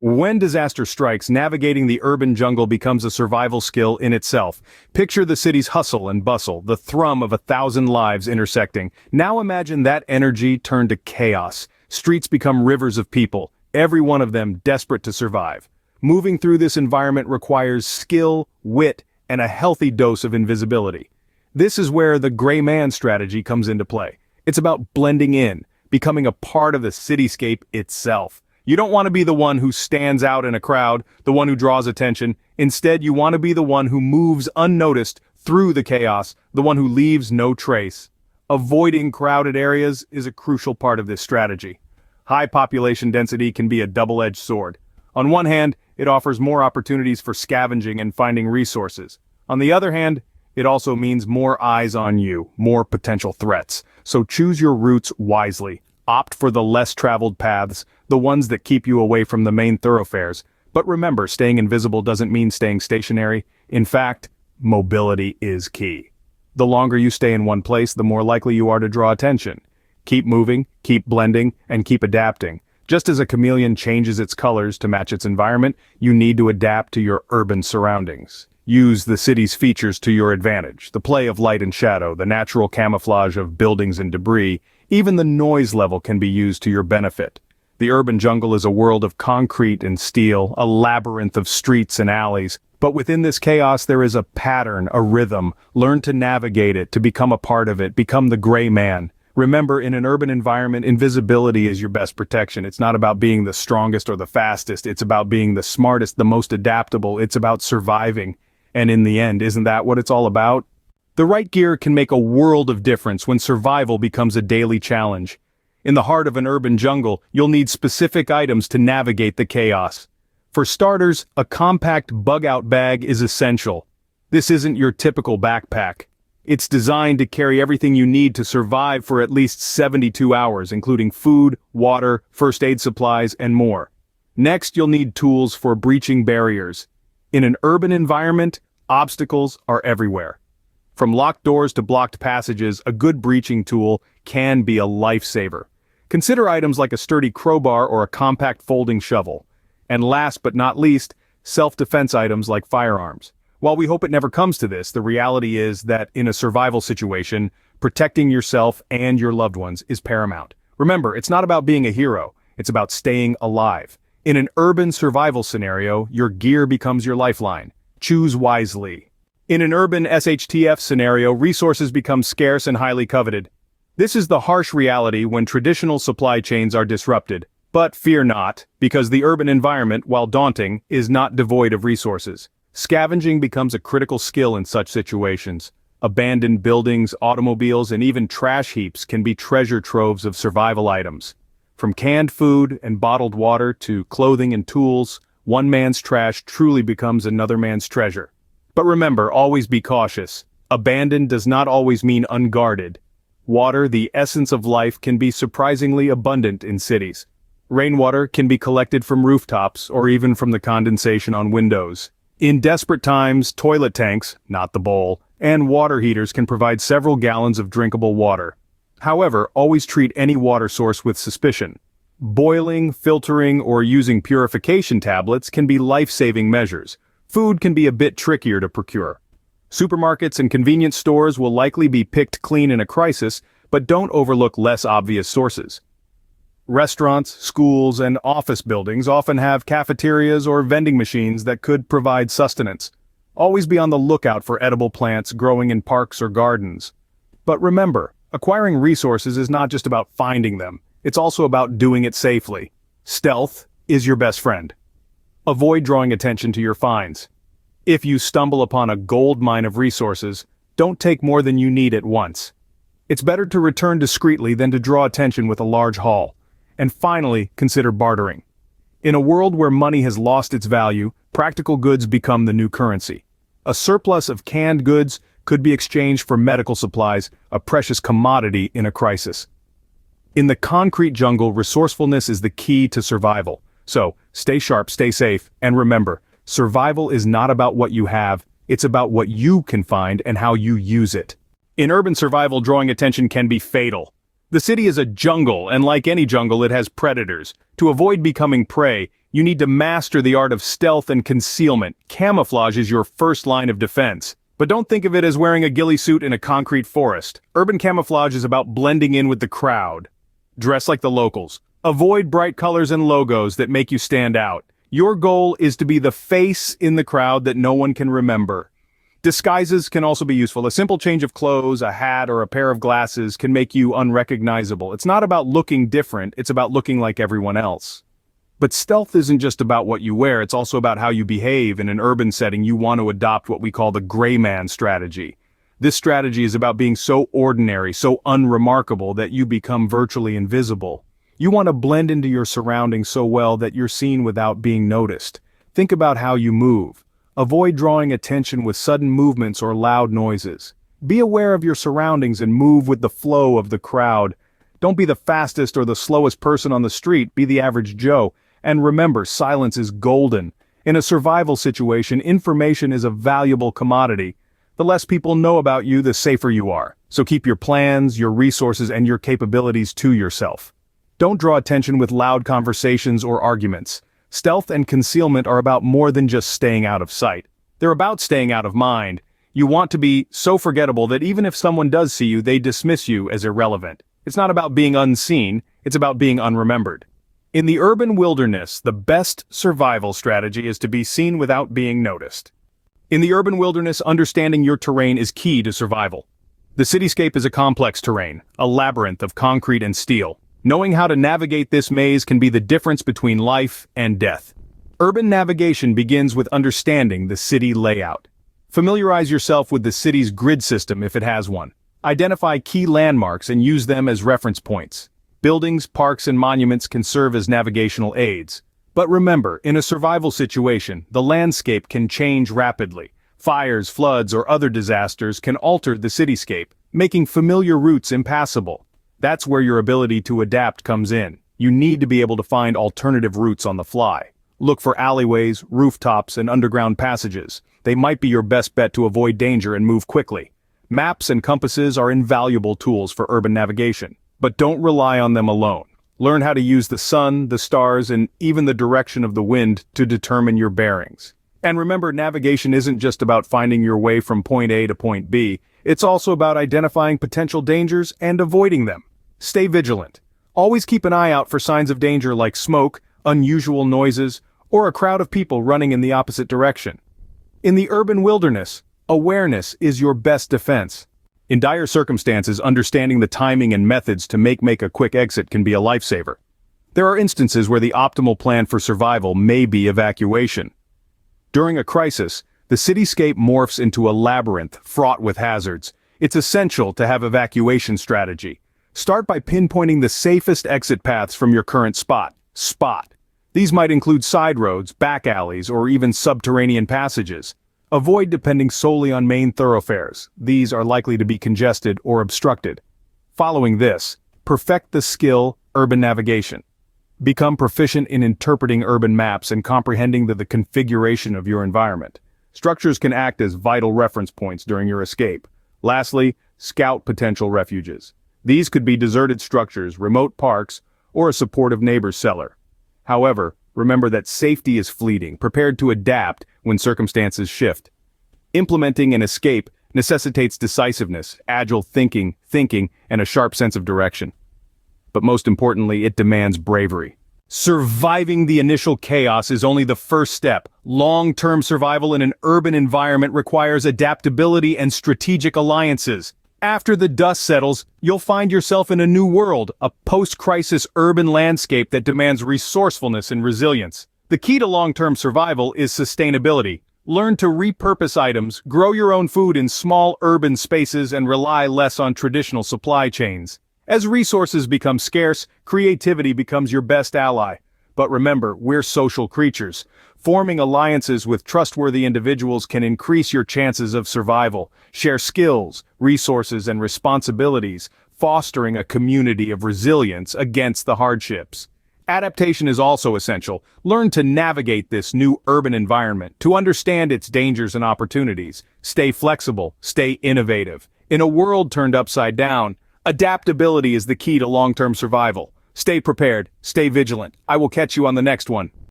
When disaster strikes, navigating the urban jungle becomes a survival skill in itself. Picture the city's hustle and bustle, the thrum of 1,000 lives intersecting. Now imagine that energy turned to chaos. Streets become rivers of people, every one of them desperate to survive. Moving through this environment requires skill, wit, and a healthy dose of invisibility. This is where the gray man strategy comes into play. It's about blending in, becoming a part of the cityscape itself. You don't want to be the one who stands out in a crowd, the one who draws attention. Instead, you want to be the one who moves unnoticed through the chaos, the one who leaves no trace. Avoiding crowded areas is a crucial part of this strategy. High population density can be a double-edged sword. On one hand, it offers more opportunities for scavenging and finding resources. On the other hand, it also means more eyes on you, more potential threats. So choose your routes wisely. Opt for the less traveled paths, the ones that keep you away from the main thoroughfares. But remember, staying invisible doesn't mean staying stationary. In fact, mobility is key. The longer you stay in one place, the more likely you are to draw attention. Keep moving, keep blending, and keep adapting. Just as a chameleon changes its colors to match its environment, you need to adapt to your urban surroundings. Use the city's features to your advantage, the play of light and shadow, the natural camouflage of buildings and debris. Even the noise level can be used to your benefit. The urban jungle is a world of concrete and steel, a labyrinth of streets and alleys. But within this chaos there is a pattern, a rhythm. Learn to navigate it, to become a part of it, become the gray man. Remember, in an urban environment, invisibility is your best protection. It's not about being the strongest or the fastest. It's about being the smartest, the most adaptable. It's about surviving. And in the end, isn't that what it's all about? The right gear can make a world of difference when survival becomes a daily challenge. In the heart of an urban jungle, you'll need specific items to navigate the chaos. For starters, a compact bug-out bag is essential. This isn't your typical backpack. It's designed to carry everything you need to survive for at least 72 hours, including food, water, first aid supplies, and more. Next, you'll need tools for breaching barriers. In an urban environment, obstacles are everywhere. From locked doors to blocked passages, a good breaching tool can be a lifesaver. Consider items like a sturdy crowbar or a compact folding shovel. And last but not least, self-defense items like firearms. While we hope it never comes to this, the reality is that in a survival situation, protecting yourself and your loved ones is paramount. Remember, it's not about being a hero, it's about staying alive. In an urban survival scenario, your gear becomes your lifeline. Choose wisely. In an urban SHTF scenario, resources become scarce and highly coveted. This is the harsh reality when traditional supply chains are disrupted. But fear not, because the urban environment, while daunting, is not devoid of resources. Scavenging becomes a critical skill in such situations. Abandoned buildings, automobiles, and even trash heaps can be treasure troves of survival items. From canned food and bottled water to clothing and tools, one man's trash truly becomes another man's treasure. But remember, always be cautious. Abandoned does not always mean unguarded. Water, the essence of life, can be surprisingly abundant in cities. Rainwater can be collected from rooftops or even from the condensation on windows. In desperate times, toilet tanks, not the bowl, and water heaters can provide several gallons of drinkable water. However, always treat any water source with suspicion. Boiling, filtering, or using purification tablets can be life-saving measures. Food can be a bit trickier to procure. Supermarkets and convenience stores will likely be picked clean in a crisis, but don't overlook less obvious sources. Restaurants, schools, and office buildings often have cafeterias or vending machines that could provide sustenance. Always be on the lookout for edible plants growing in parks or gardens. But remember, acquiring resources is not just about finding them, it's also about doing it safely. Stealth is your best friend. Avoid drawing attention to your finds. If you stumble upon a gold mine of resources, don't take more than you need at once. It's better to return discreetly than to draw attention with a large haul. And finally, consider bartering. In a world where money has lost its value, practical goods become the new currency. A surplus of canned goods could be exchanged for medical supplies, a precious commodity in a crisis. In the concrete jungle, resourcefulness is the key to survival. So, stay sharp, stay safe, and remember, survival is not about what you have, it's about what you can find and how you use it. In urban survival, drawing attention can be fatal. The city is a jungle, and like any jungle, it has predators. To avoid becoming prey, You need to master the art of stealth and concealment. Camouflage is your first line of defense. But don't think of it as wearing a ghillie suit in a concrete forest. Urban camouflage is about blending in with the crowd. Dress like the locals. Avoid bright colors and logos that make you stand out. Your goal is to be the face in the crowd that no one can remember. Disguises can also be useful. A simple change of clothes, a hat, or a pair of glasses can make you unrecognizable. It's not about looking different, it's about looking like everyone else. But stealth isn't just about what you wear, it's also about how you behave. In an urban setting, you want to adopt what we call the gray man strategy. This strategy is about being so ordinary, so unremarkable that you become virtually invisible. You want to blend into your surroundings so well that you're seen without being noticed. Think about how you move. Avoid drawing attention with sudden movements or loud noises. Be aware of your surroundings and move with the flow of the crowd. Don't be the fastest or the slowest person on the street, be the average Joe. And remember, silence is golden. In a survival situation, information is a valuable commodity. The less people know about you, the safer you are. So keep your plans, your resources, and your capabilities to yourself. Don't draw attention with loud conversations or arguments. Stealth and concealment are about more than just staying out of sight. They're about staying out of mind. You want to be so forgettable that even if someone does see you, they dismiss you as irrelevant. It's not about being unseen, it's about being unremembered. In the urban wilderness, the best survival strategy is to be seen without being noticed. In the urban wilderness, understanding your terrain is key to survival. The cityscape is a complex terrain, a labyrinth of concrete and steel. Knowing how to navigate this maze can be the difference between life and death. Urban navigation begins with understanding the city layout. Familiarize yourself with the city's grid system if it has one. Identify key landmarks and use them as reference points. Buildings, parks, and monuments can serve as navigational aids. But remember, in a survival situation, the landscape can change rapidly. Fires, floods, or other disasters can alter the cityscape, making familiar routes impassable. That's where your ability to adapt comes in. You need to be able to find alternative routes on the fly. Look for alleyways, rooftops, and underground passages. They might be your best bet to avoid danger and move quickly. Maps and compasses are invaluable tools for urban navigation. But don't rely on them alone. Learn how to use the sun, the stars, and even the direction of the wind to determine your bearings. And remember, navigation isn't just about finding your way from point A to point B, it's also about identifying potential dangers and avoiding them. Stay vigilant. Always keep an eye out for signs of danger like smoke, unusual noises, or a crowd of people running in the opposite direction. In the urban wilderness, awareness is your best defense. In dire circumstances, understanding the timing and methods to make a quick exit can be a lifesaver. There are instances where the optimal plan for survival may be evacuation. During a crisis, the cityscape morphs into a labyrinth fraught with hazards. It's essential to have evacuation strategy. Start by pinpointing the safest exit paths from your current spot. These might include side roads, back alleys, or even subterranean passages. Avoid depending solely on main thoroughfares. These are likely to be congested or obstructed. Following this, perfect the skill urban navigation. Become proficient in interpreting urban maps and comprehending the configuration of your environment. Structures can act as vital reference points during your escape. Lastly, scout potential refuges. These could be deserted structures, remote parks, or a supportive neighbor's cellar. However, remember that safety is fleeting. Prepared to adapt when circumstances shift. Implementing an escape necessitates decisiveness, agile thinking, and a sharp sense of direction. But most importantly, it demands bravery. Surviving the initial chaos is only the first step. Long-term survival in an urban environment requires adaptability and strategic alliances. After the dust settles, you'll find yourself in a new world, a post-crisis urban landscape that demands resourcefulness and resilience. The key to long-term survival is sustainability. Learn to repurpose items, grow your own food in small urban spaces, and rely less on traditional supply chains. As resources become scarce, creativity becomes your best ally. But remember, we're social creatures. Forming alliances with trustworthy individuals can increase your chances of survival. Share skills, resources, and responsibilities, fostering a community of resilience against the hardships. Adaptation is also essential. Learn to navigate this new urban environment, to understand its dangers and opportunities. Stay flexible, stay innovative. In a world turned upside down, adaptability is the key to long-term survival. Stay prepared, stay vigilant. I will catch you on the next one.